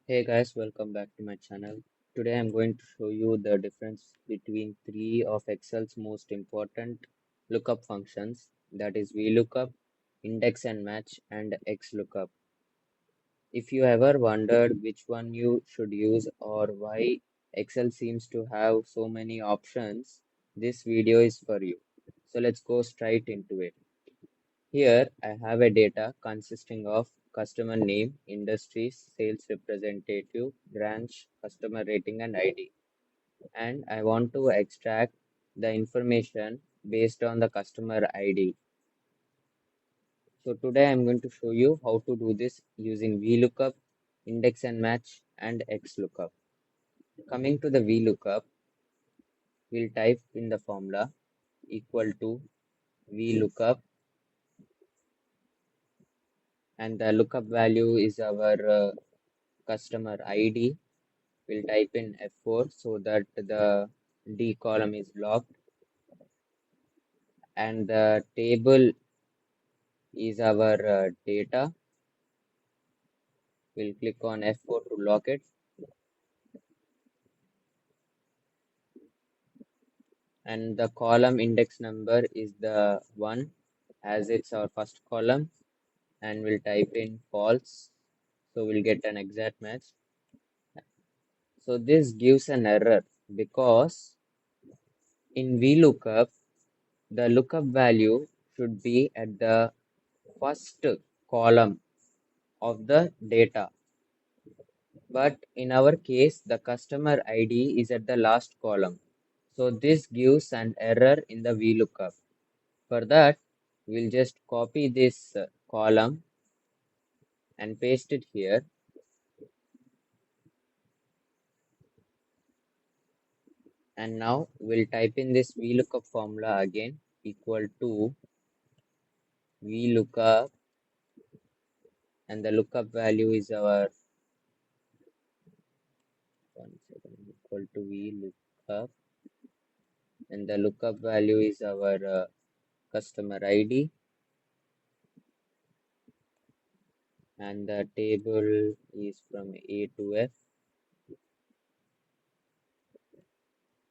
Hey guys, welcome back to my channel. Today I'm going to show you the difference between three of Excel's most important lookup functions, that is VLOOKUP, index and match, and XLOOKUP. If you ever wondered which one you should use or why Excel seems to have so many options, this video is for you. So let's go straight into it. Here I have a data consisting of customer name, industries, sales representative, branch, customer rating and ID. And I want to extract the information based on the customer ID. So today I'm going to show you how to do this using VLOOKUP, index and match and XLOOKUP. Coming to the VLOOKUP, we'll type in the formula equal to VLOOKUP, and the lookup value is our customer ID. We'll type in F4 so that the D column is locked, and the table is our data. We'll click on F4 to lock it, and the column index number is the 1 as it's our first column, and we'll type in false, so we'll get an exact match. So this gives an error because in VLOOKUP the lookup value should be at the first column of the data. But in our case, the customer ID is at the last column. So this gives an error in the VLOOKUP. For that, we'll just copy this column and paste it here. And now we'll type in this VLOOKUP formula again, equal to VLOOKUP, and the lookup value is our equal to VLOOKUP, and the lookup value is our customer ID, and the table is from A to F.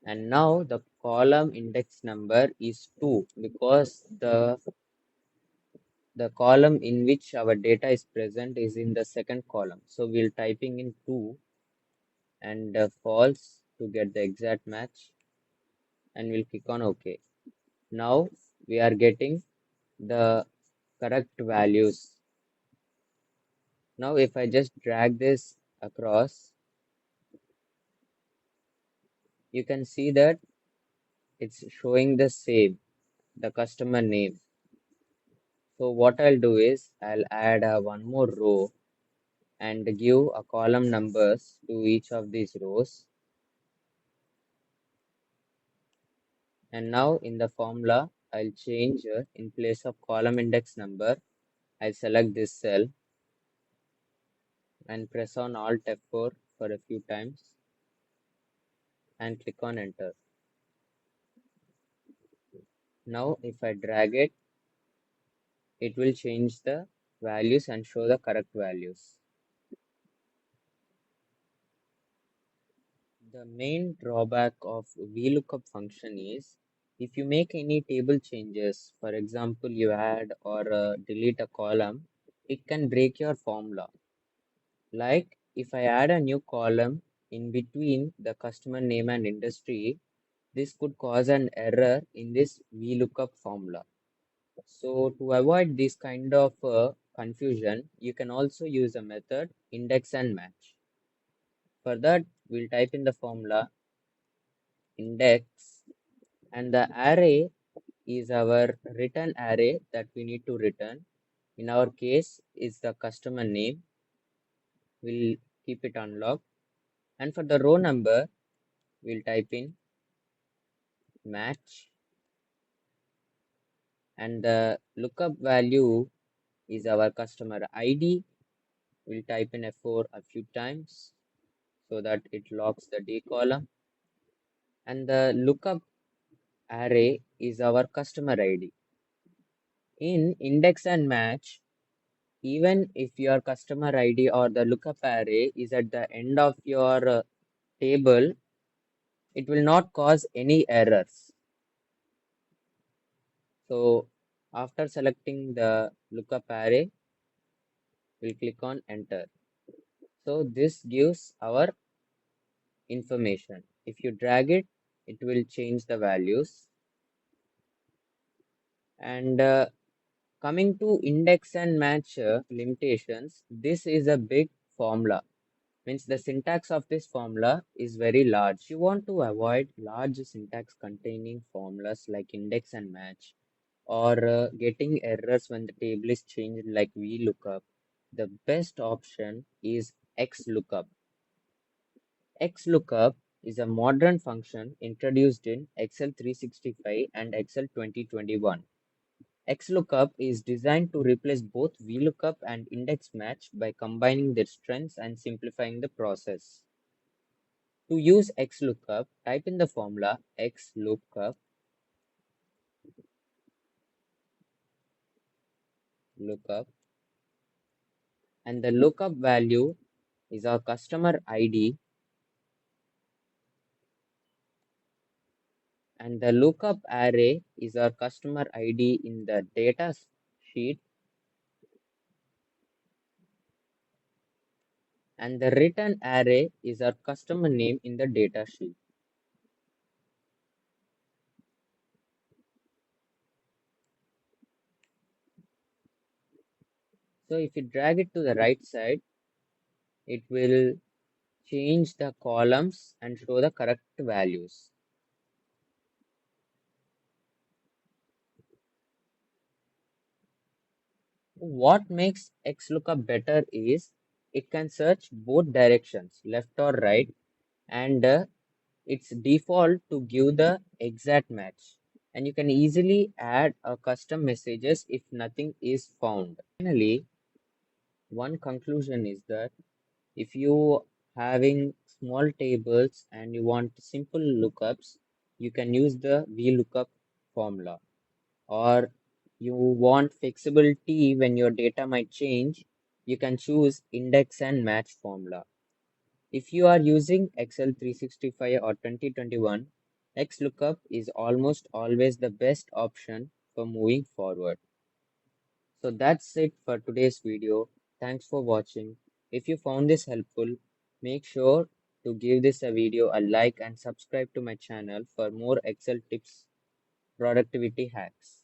And now the column index number is 2 because the column in which our data is present is in the second column. So we'll typing in 2 and false to get the exact match, and we'll click on OK. Now we are getting the correct values. Now if I just drag this across, you can see that it's showing the same, the customer name. So what I'll do is I'll add one more row and give a column numbers to each of these rows. And now in the formula, I'll change in place of column index number, I'll select this cell and press on Alt F4 for a few times and click on enter. Now if I drag it, it will change the values and show the correct values. The main drawback of VLOOKUP function is if you make any table changes, for example, you add or delete a column, it can break your formula. Like if I add a new column in between the customer name and industry, this could cause an error in this VLOOKUP formula. So to avoid this kind of confusion, you can also use a method index and match. For that, we'll type in the formula index, and the array is our return array that we need to return. In our case, is the customer name. We'll keep it unlocked. And for the row number, we'll type in match. And the lookup value is our customer ID. We'll type in F4 a few times so that it locks the D column. And the lookup array is our customer ID. In index and match, Even if your customer ID or the lookup array is at the end of your table, it will not cause any errors. So after selecting the lookup array, we'll click on enter. So this gives our information. If you drag it, it will change the values. And coming to index and match limitations, this is a big formula. Means the syntax of this formula is very large. You want to avoid large syntax containing formulas like index and match, or getting errors when the table is changed like VLOOKUP. The best option is XLOOKUP. XLOOKUP is a modern function introduced in Excel 365 and Excel 2021. XLOOKUP is designed to replace both VLOOKUP and index match by combining their strengths and simplifying the process. To use XLOOKUP, type in the formula XLOOKUP, lookup, and the lookup value is our customer ID, and the lookup array is our customer ID in the data sheet, and the return array is our customer name in the data sheet. So if you drag it to the right side, it will change the columns and show the correct values. What makes XLOOKUP better is it can search both directions, left or right, and it's default to give the exact match. And you can easily add custom messages if nothing is found. Finally, one conclusion is that if you having small tables and you want simple lookups, you can use the VLOOKUP formula. Or you want flexibility when your data might change, you can choose index and match formula. If you are using Excel 365 or 2021, XLOOKUP is almost always the best option for moving forward. So that's it for today's video. Thanks for watching. If you found this helpful, make sure to give this a video a like and subscribe to my channel for more Excel tips, productivity hacks.